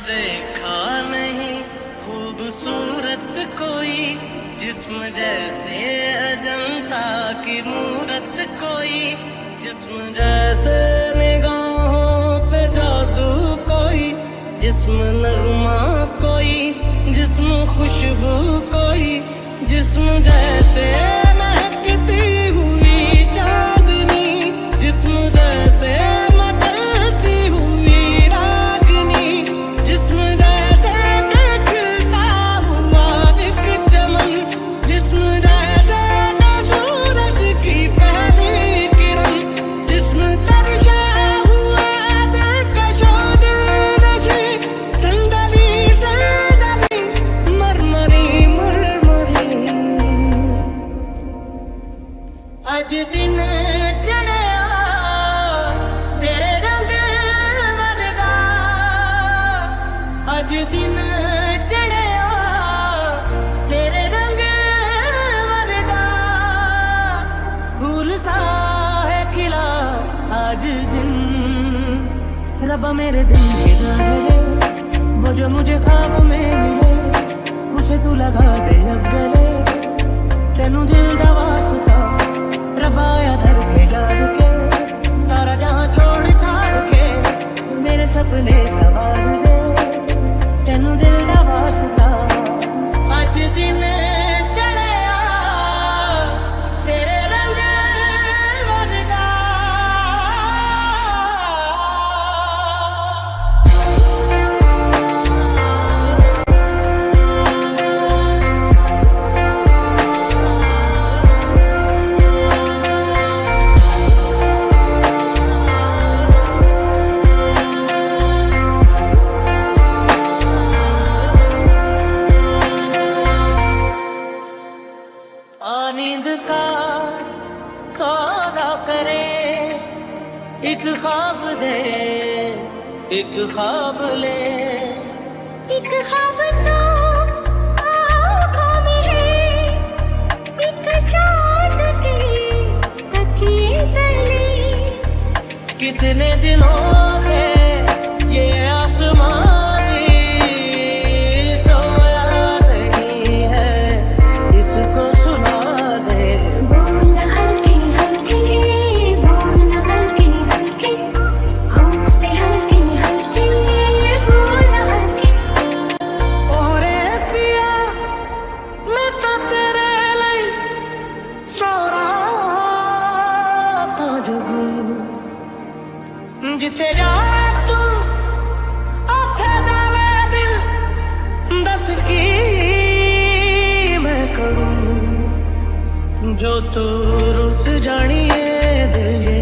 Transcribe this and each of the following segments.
देखा नहीं खूबसूरत कोई, जिस्म जैसे अजंता की मूरत कोई, जिस्म जैसे निगाहों पे जादू कोई, जिस्म नगमा कोई, जिस्म खुशबू कोई, जिस्म जैसे महकती हुई चांदनी, जिस्म जैसे मचलती हुई रागनी, जिस्म जैसे खिलता हुआ एक चमन, जिस्म जैसे सूरज की पहली किरण, जिस्म तरशा हुआ दिलकशो दिलनशी, संदली संदली मरमरी मरमरी। अज दिन चढ़िया तेरे रंग वर्गा, अज दिन चढ़िया तेरे रंग वर्गा, फूल सा है खिला आज दिन। रब्बा मेरे दिल के गाने, वो जो मुझे ख्वाब में मिले, उसे तू लगा दे अब गले, तेनू दिल दा वास्ता रबाया दर पे डाल के, सारा जहां छोड़ छाड़ के मेरे सपने सवार दे, तेनू दिल दा वास्ता। अज दिन चढ़िया तेरे रंग वर्गा। नींद का सौदा करे, एक ख्वाब दे एक ख्वाब ले, एक ख्वाब तो आँखों में है, एक चाँद की तकिए तले, कितने दिनों से ये आसमां भी सोया नहीं है, इसको सुना दे। बोलना हल्के हल्के, बोलना हल्के हल्के, हमसे हल्के हल्के, बोलना हल्के। ओरे पिया मैं तो तेरे लिए सो रहा था जब, जिथे जा तू उथे जावे दिल, दस की मैं करूं, जो तू रुस जानी है दिल ये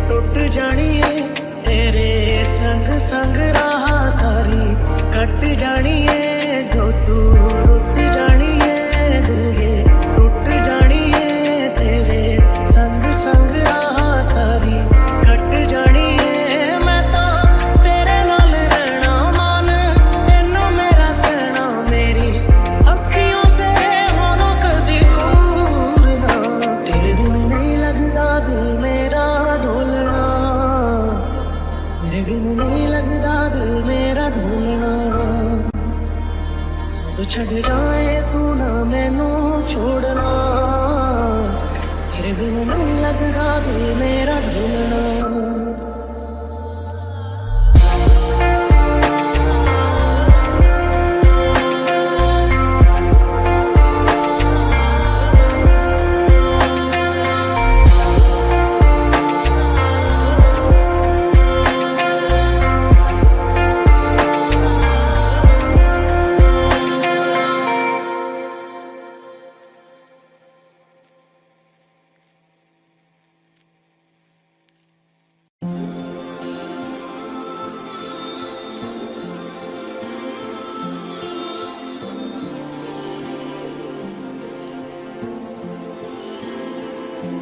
टूट जानी है, तेरे संग संग रहा सारी कट जानी है, जो तू रुस जानी है दिल ये टूट जानी है, तेरे संग संग रहा सारी कट जानी है। मैं तो तेरे नाल रहना मान, तेनू मेरा कहना, मेरी अखियों से होना कदी दूर ना, तेरे बिन नहीं लगता दिल मेरा ढोलना, तेरे बिन नहीं लगता दिल मेरा ढोलना। सब छड़ जाए तू ना मैनू छोड़ना, तेरे बिन नहीं लगता दिल मेरा ढोलना।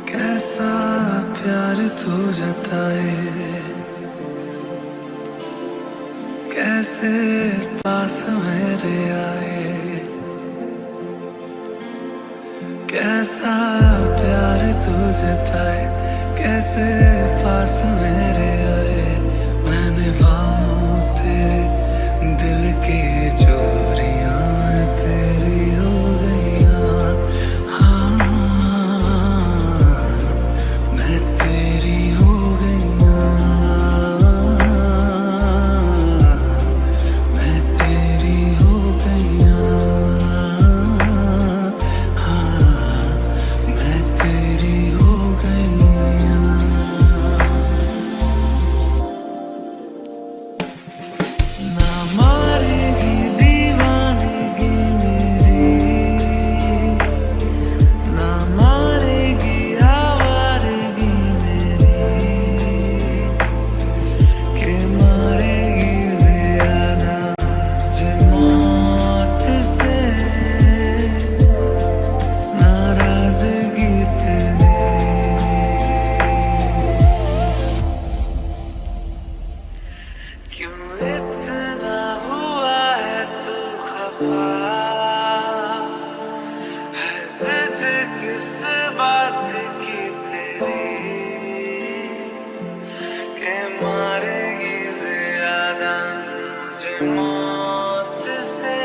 कैसा प्यार तू जताए, कैसे पास मेरे आए, कैसा प्यार तू जताए, कैसे पास मेरे आए। मैंने बाहों तेरे दिल की चोरियां तेरी हो गईयां, हाँ मैं तेरी हो गईयां, मैं तेरी हो गईयां, हाँ मैं तेरी हो गईयां। ना मारेगी दीवानगी मेरी, ना मारेगी आवारगी मेरी, के मारेगी ज़ियादा जे मौत से नाराज़गी तेरी। क्यों इतना हुआ है तू खफा, है जिद किस बात की तेरी, के मारेगी ज़्यादा मुझे मौत से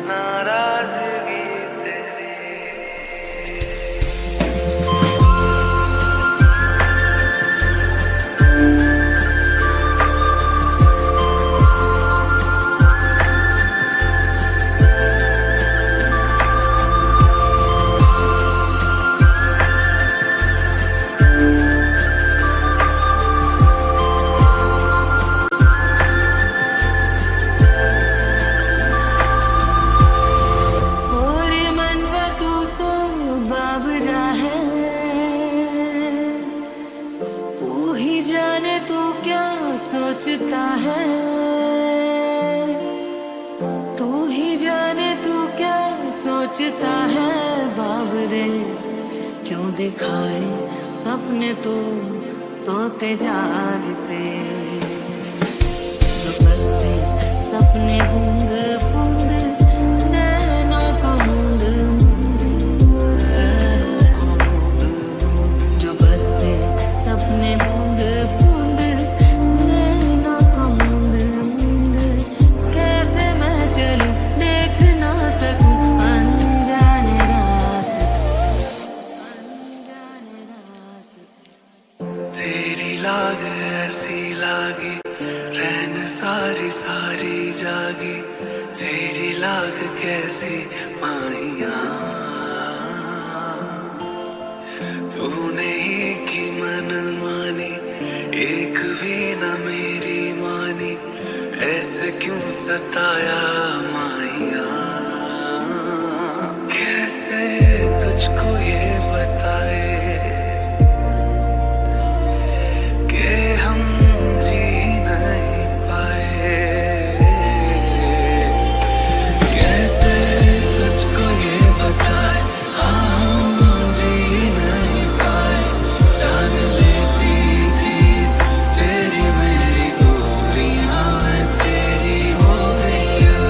नाराज़गी तेरी। और मनवा तू तो बावरा है, तू ही जाने तू क्या सोचता है, तू ही जाने तू क्या सोचता है बावरे। क्यों दिखाए सपने तू सोते जागते, जो बसे सपने बूंद बूंद नैनों को मूंद मूंद, जो बसे सपने बूंद बूंद नैनों को मूंद मूंद। कैसे मैं चलूं देख ना सकूं अनजाने रास्ते, अनजाने रास्ते। तेरी लाग ऐसी लागी रहन सारी सारी जागी, तेरी लाग कैसी माहिया, तूने ही की मन मानी एक भी न मेरी मानी, ऐसे क्यों सताया माहिया। कैसे तुझको ये बताए कि हम जी नहीं पाए, कैसे तुझको ये बताए हाँ हम जी नहीं पाए। जान लेती थी तेरी मेरी दूरियां, मैं तेरी हो गईयां,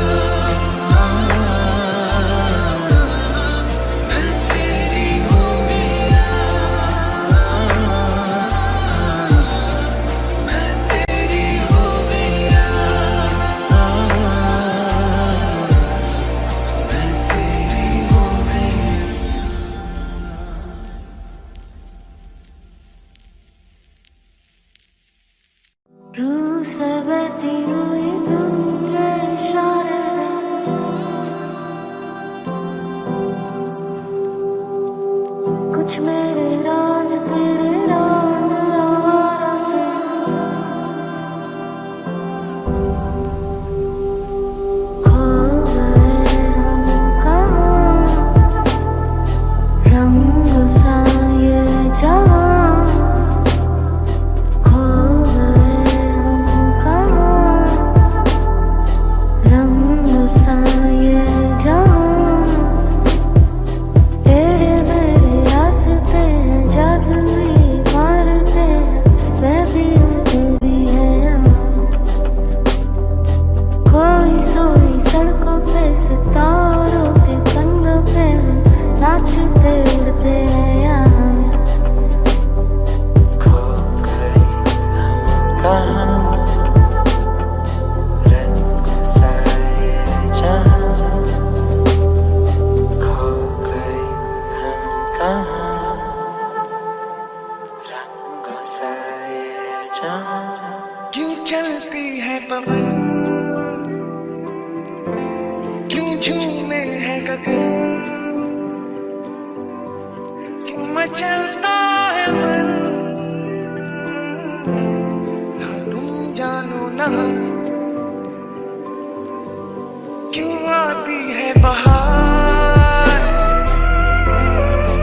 बाहर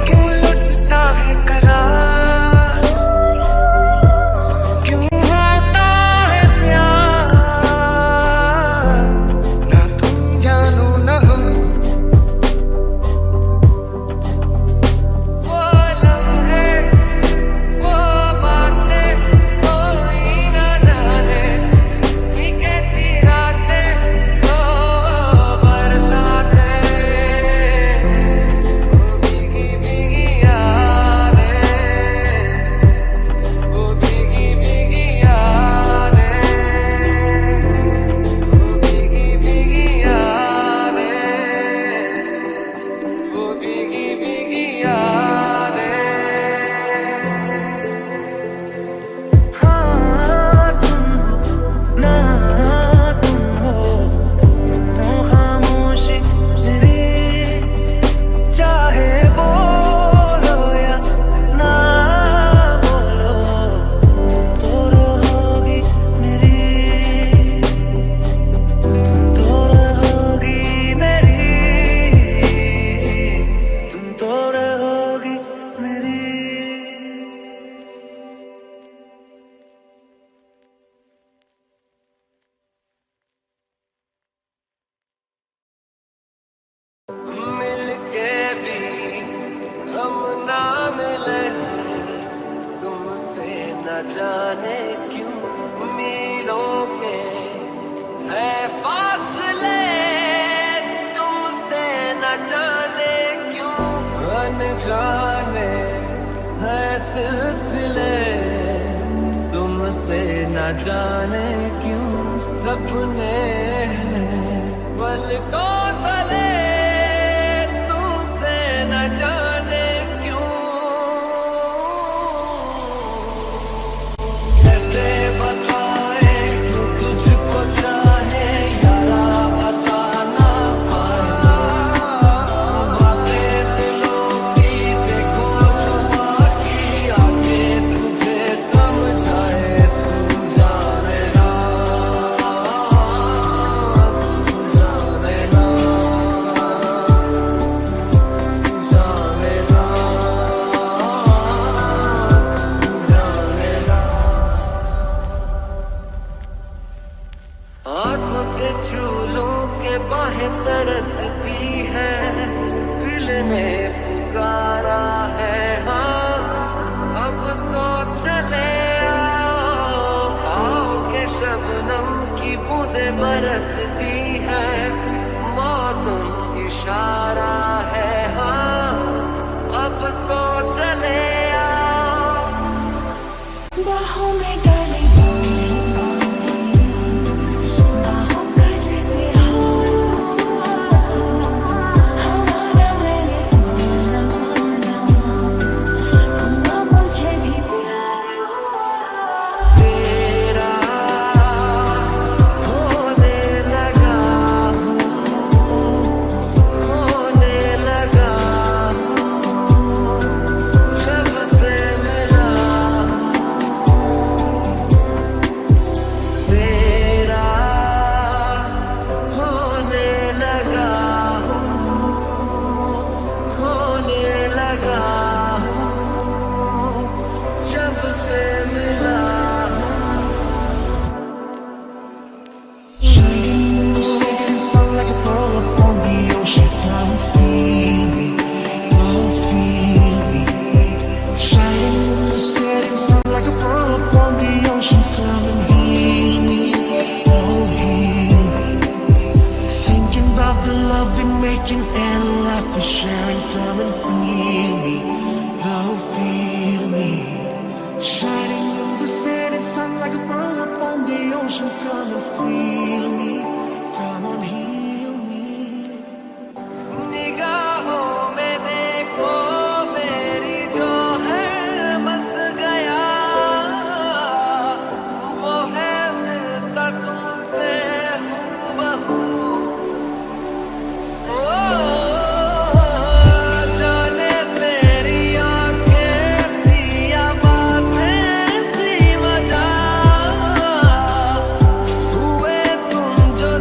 क्यों लुटता है करार, क्यों होता है प्यार, ना तुम जानो ना हम। वो लम्हे वो बातें कोई ना जाने कि कैसी रातें वो बरसातें, भीगी भीगी यादें, वो भीगी भीगी यादें, वो भीगी भीगी यादें, वो भीगी भीगी यादें। हाँ तुम ना तुम हो, तुम खामोशी मेरी, चाहे बोलो या ना बोलो, तुम तो रहोगी मेरी, तुम तो रहोगी मेरी, तुम तो रहोगी मेरी। मिलके भी हम ना मिले, तुमसे न जाने क्यों मीलों के है फासले, तुमसे न जाने क्यों अनजाने है सिलसिले, तुमसे न जाने क्यों सपने हैं पलकों तले, तुमसे न जाने क्यों। कैसे बताए तुझको चाहे यारा, बता ना पाया बातें दिलों की, देखो छुपा की आके तुझे समझाए, तू जाने ना, तू जाने ना, तू जाने ना, तू जाने ना। आंखों से छू लूं के बाहें तरसती है, दिल ने पुकारा है हाँ, अब तो चले आओ, आओ के शबनम की बूंदें बरसती है, मौसम इशारा है हाँ, अब तो चले आओ। बाहों में डाले बाहों का जैसे हमारा मैंने माना, मुझे भी प्यार हुआ। तेरा होने लगा होने लगा जब से मिला, तेरा होने लगा होने लगा जब से मिला। Setting sun like a pearl upon the ocean. Come feel me, oh feel me. Shining in the setting sun like a pearl upon the ocean. Come and heal me, oh heal me. Thinking about the love we're making and the life we're sharing. Come and feel me, oh feel me. Shining in the setting sun like a pearl upon the ocean. Come and feel me, come on heal me. निगाहों में देखो मेरी जो है बस गया, वो है मिलता तुमसे हूबहू, ओ जाने तेरी आंखें थी या बातें थी मजा, हुए तुम जो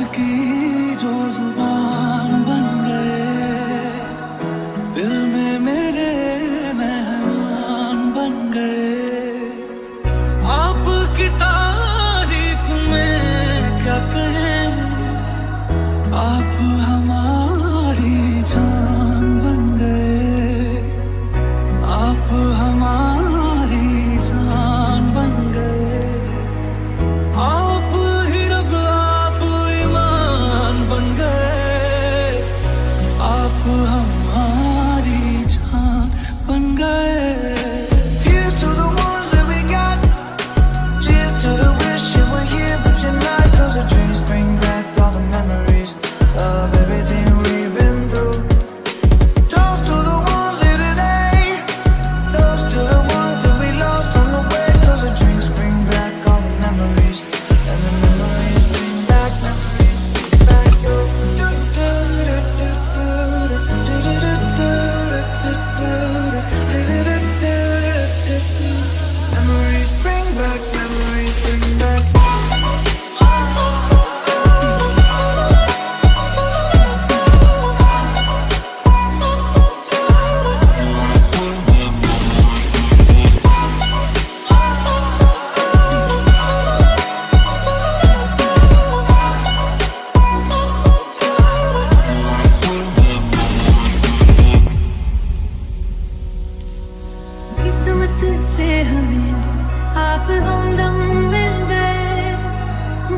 की जो जुबान बन गए, दिल में मेरे मेहमान बन गए। आपकी तारीफ में क्या कहें, आप हमारी जान बन गए, आप हमारी जान बन गए। आप ही रब, आप ईमान बन गए, आप हमारी जान बन गए। Here's to the ones that we got. Cheers to the wish you were here, but you're not. 'Cause the drinks bring back all the memories of everything we've been through. Toast to the ones here today. Toast to the ones that we lost on the way. 'Cause the drinks bring back all the memories, and the memories bring back memories. Back up. Memories bring back, memories bring back. किस्मत से हमें आप हमदम मिल गए,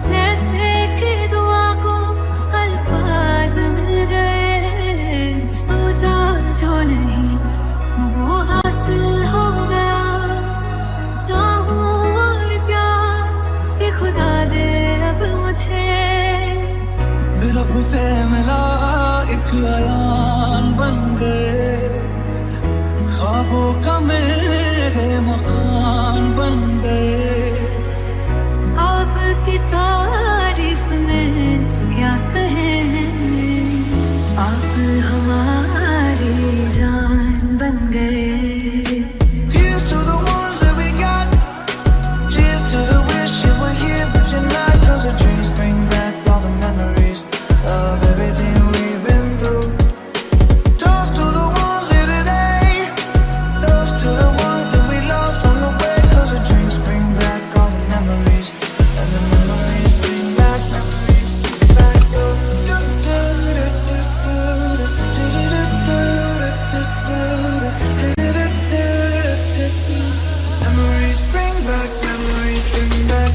जैसे कि दुआ को अल्फाज मिल गए। सोचा जो नहीं वो हासिल हो गया, चाहूं और क्या ये खुदा दे अब मुझे। रब से मिला एक ऐलान बन गए, ख्वाबों का मेरे मकान बन गए। आपकी तारीफ में क्या कहें, आप हमारी जान बन गए। Here's to the ones that we got. Cheers to the wish you were here, but you're not. 'Cause the drinks bring back all the memories of everything we've been through. Toast to the ones here today. Toast to the ones that we lost on the way. 'Cause the drinks bring back all the memories, and the memories bring back memories. Back up. Memories bring back, memories bring back.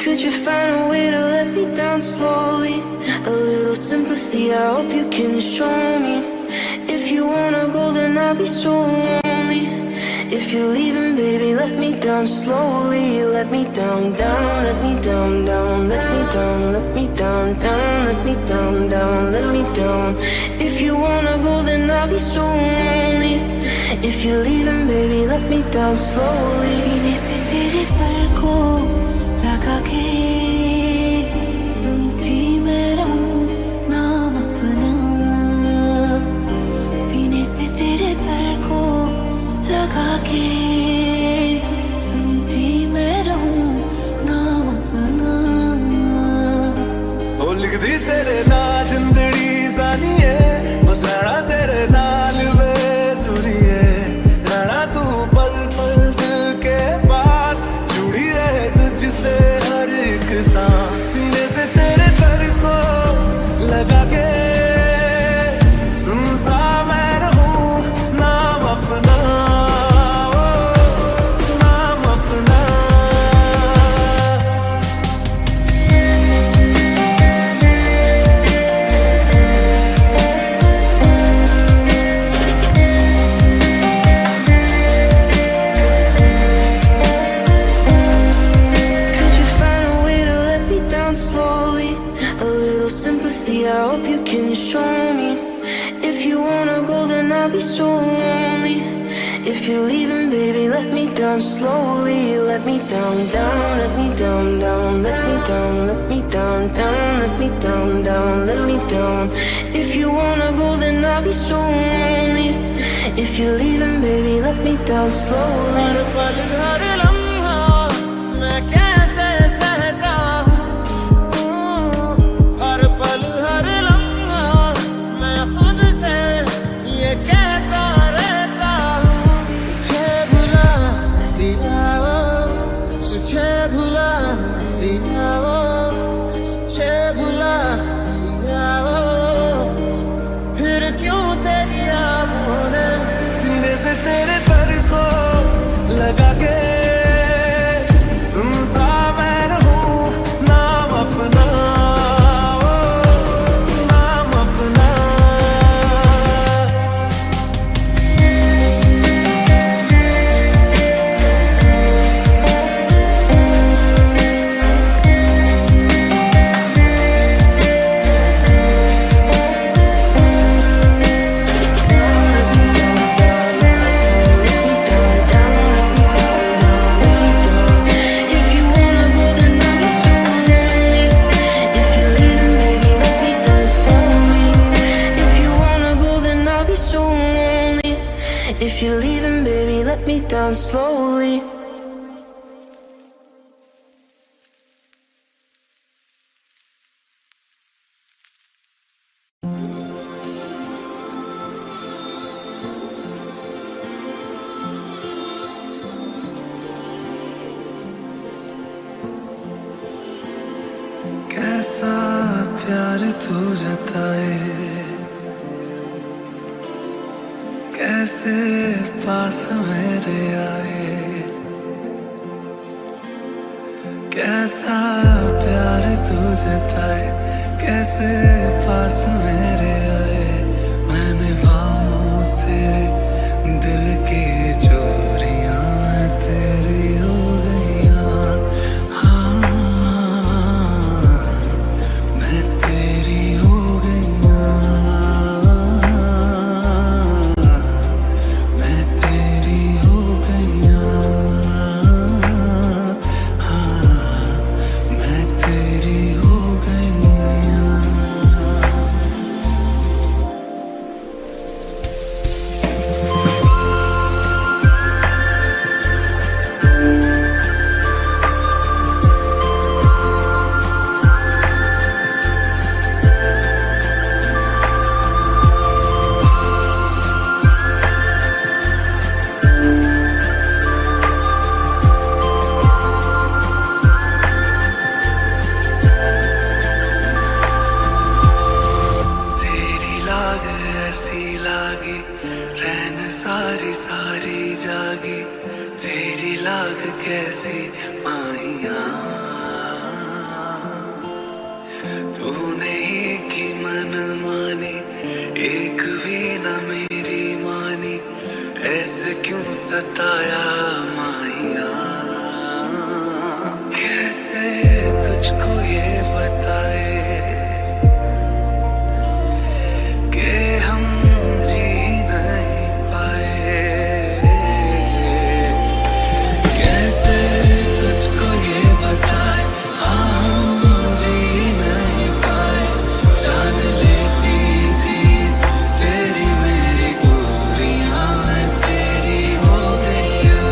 Could you find a way to let me down slowly? A little sympathy, I hope you can show me. If you wanna go, then I'll be so lonely. If you're leaving, baby, let me down slowly. Let me down, down, let me down, down, let me down, let me down, down, let me down, down, let me down. If you wanna go, then I'll be so lonely. If you're leaving, baby, let me down slowly. सीने से तेरे sir को लगा के सुनती मैं रहूं नाम अपना। सीने से तेरे सर को लगा के सुनती मैं रहूं नाम अपना। ओ लिख दी तेरे ना जिंदड़ी जानी है, बस रहना तेरे नाल बेसुरी है। रहना तू पल पल दिल के पास, जुड़ी रहे तुझ sympathy, I hope you can show me. If you wanna go, then I'll be so lonely. If you're leaving, baby, let me down slowly. Let me down, down, let me down, down, let me down, let me down, down, let me down, down, let me down. If you wanna go, then I'll be so lonely. If you're leaving, baby, let me down slowly. हर पल हर लम्हा मैं कैसे सहता हूँ, हर पल हर लम्हा मैं खुद से ये कहता रहता हूँ, तुझे भुला दिया वो, तुझे भुला दिया वो, तुझे भुला दिया वो, फिर क्यों तेरी यादों ने सीने से तेरे सर को लगा के सुनता मैं रहूं नाम अपना, ओ, नाम अपना। If you're leaving, baby, let me down slowly. कैसा प्यार तू जताए, कैसे पास मेरे आए, कैसा प्यार तू जताए, कैसे पास मेरे आए। मैं निभाऊं तेरे दिल की चोरियां, मैं तेरी हो गईयां, हाँ मैं तेरी हो गईयां, मैं तेरी हो गईयां, हाँ मैं तेरी हो गईयां। तेरी लाग ऐसी लागी, रैन सारी सारी जागी, तेरी लाग कैसी माहिया, तूने ही की मन मानी, एक भी न मेरी मानी, ऐसे क्यों सताया माहिया। कैसे तुझको ये बताए कि हम जी नहीं पाए, कैसे तुझको ये बताए, हाँ हम जी नहीं पाए। जान लेती थी तेरी मेरी दूरियां, मैं तेरी हो गईयां,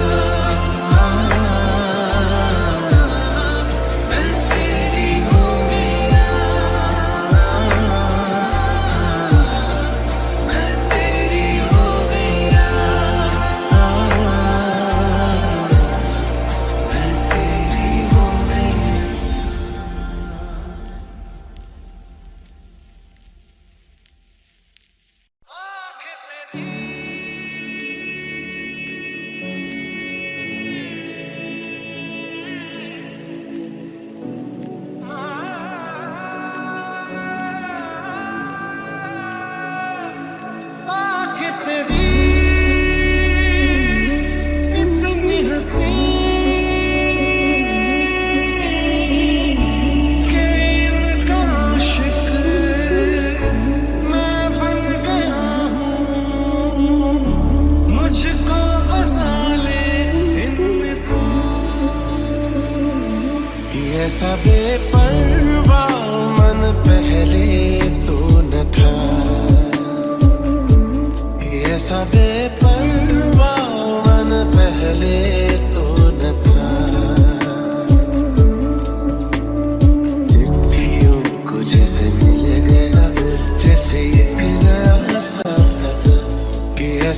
मैं तेरी हो गईयां।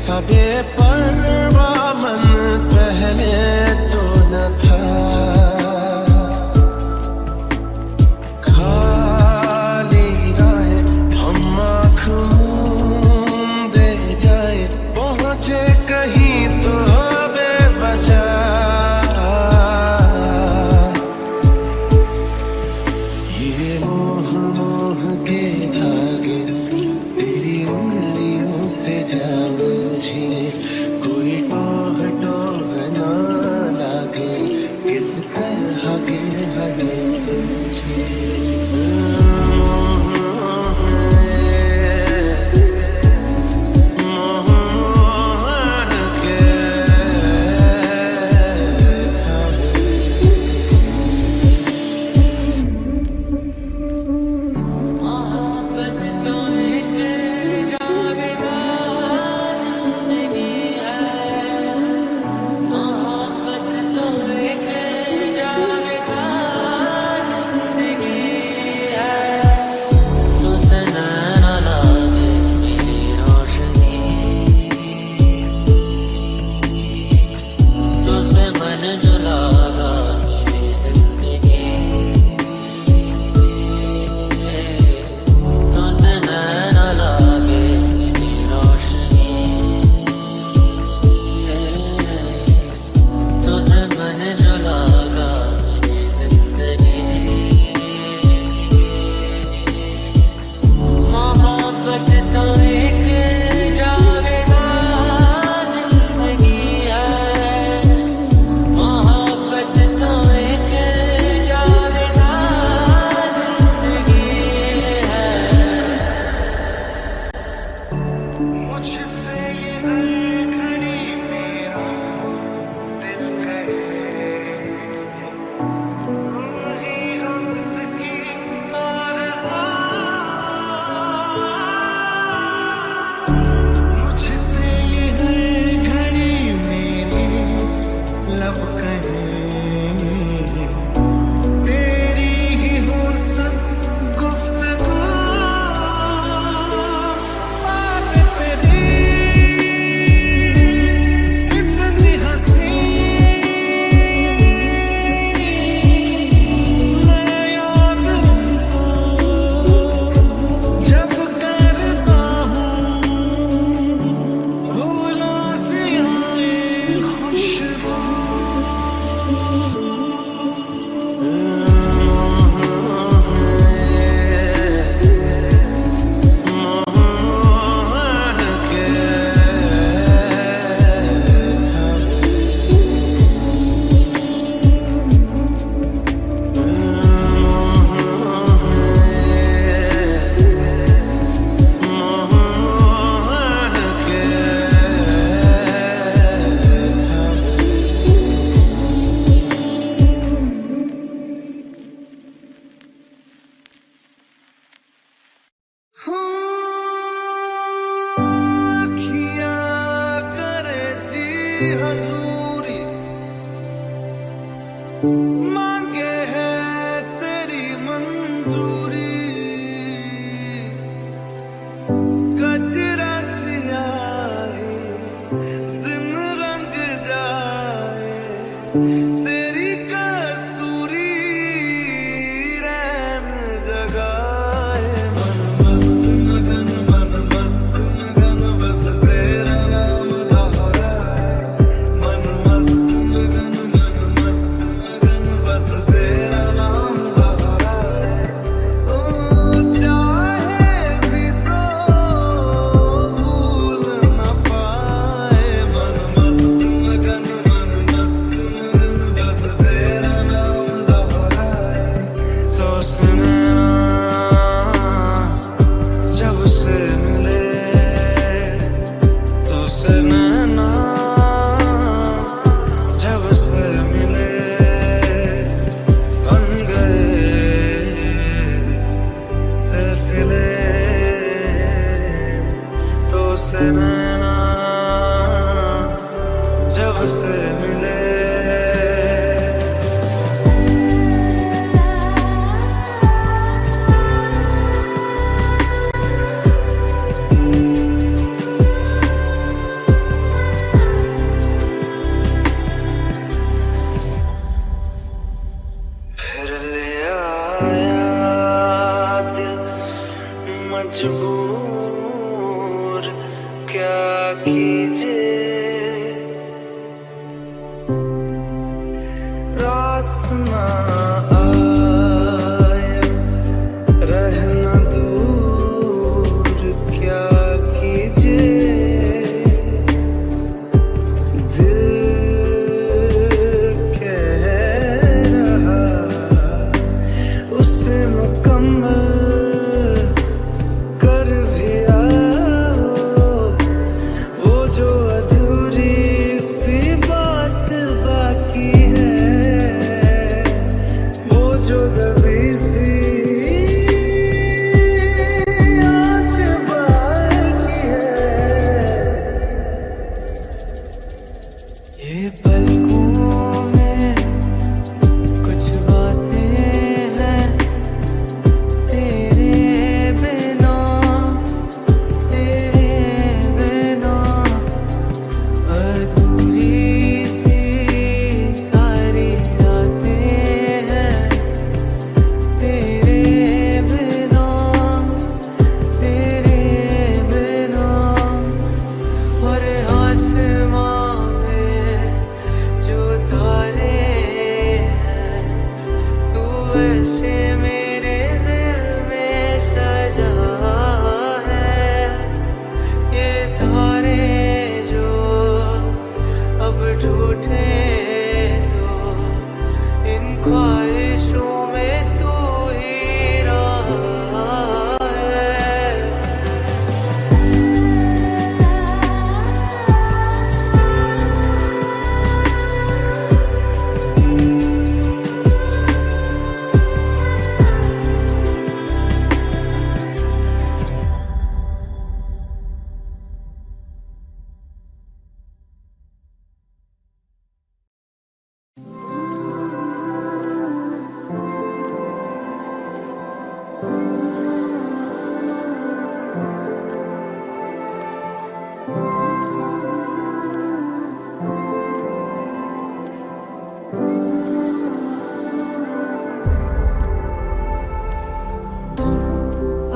सा बेपरवा मन पहले तो न था, खाली राहें हम आँख मूंदे जाए, पहुँचे कहीं तो बेवजह। ये मोह मोह के धागे तेरी उंगलियों से जा बुझे, कोई टोह टोह ना लागे, किस तरह गिर सूझे। हजूरी मांगे है तेरी मंजूरी, कचरा सियाही दिन रंग जाए, तेरी कस्तूरी रैन जगाए। मन मस्त मगन बस तेरा नाम दोहराए, मन मस्त मगन बस तेरा नाम दोहराए। ओ चाहे भी तो भूल न पाए, मन मस्त मगन बस तेरा नाम दोहराए। तो सुना जब से मिले तो से नैना, जब से मिले बन गए सिलसिले, तो से नैना जब से मिले। मजबूर क्या कीजिए रास ना आए रहना दूर क्या कीजिए दिल कह रहा उसे मुकम्मल कर भी आओ वो जो अधूरी सी बात बाकी है वो जो दबी सी आँच बाकी है ये पलकों में कुछ बातें हैं तेरे बिना अधूरी सी सारी रातें हैं तेरे बिना और आसमां में जो तारे हैं तू वैसे मेरे दिल में सजा है ये तारे जो अब टूटे तो इन ख्वाहिशों में तू ही रहा है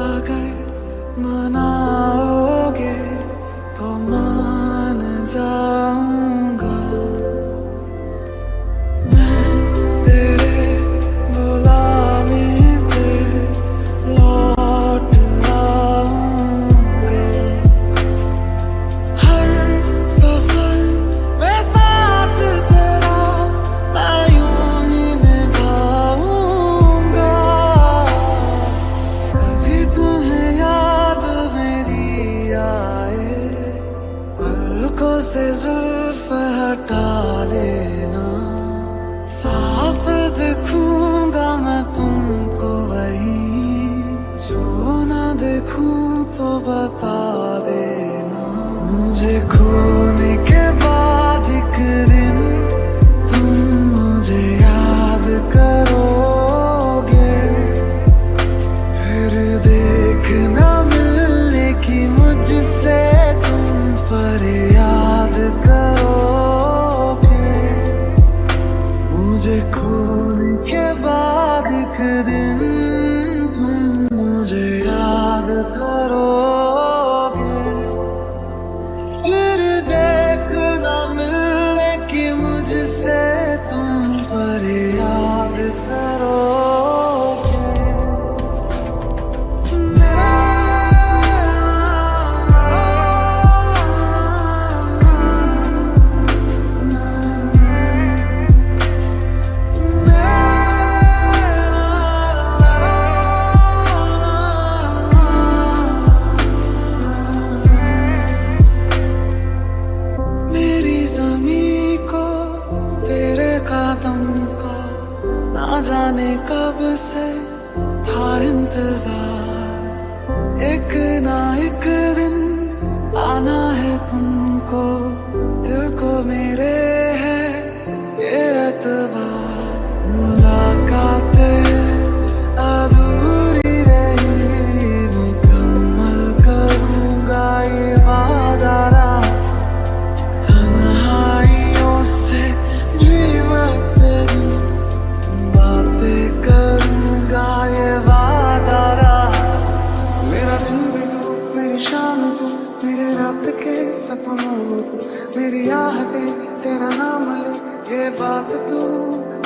अगर मनाओगे तो मान जाऊंगा मैं तेरे बुलाने पे लौट आऊंगा हर सफर में साथ तेरा मैं यूं ही निभाऊंगा कभी तुम्हें याद मेरी आए पलकों से जुल्फ हटा लेना साफ देखूंगा मैं तुमको वही जो ना देखूं तो बता देना मुझे खोने के बाद एक दिन तुम मुझे याद करोगे फिर देखना मिलने की मुझसे तुम फरियाद करोगे मुझे खोने के बाद एक दिन तुम मुझे याद करोगे फिर देखना मिलने की मुझसे तुम फरियाद करोगे मेरी ज़मीं को तेरे कदम का ना जाने कब से था इंतजार एक ना एक दिन आना है तुमको दिल को मेरे है ये एतबार मुलाकातें अधूरी रही मुकम्मल करूंगा ये वादा तन्हाइयों से भी वक्त बातें करूंगा ये वादा मेरा दिन भी सपनों में तू मेरी आहटे तेरा नाम ले, ये बात तू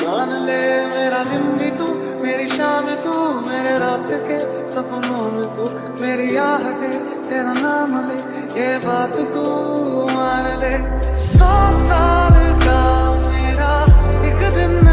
मान ले। मेरा दिन भी तू, मेरी शाम तू, मेरे रात के सपनों में तू मेरी आहटे तेरा नाम ले, ये बात तू मान ले। 100 साल का मेरा एक दिन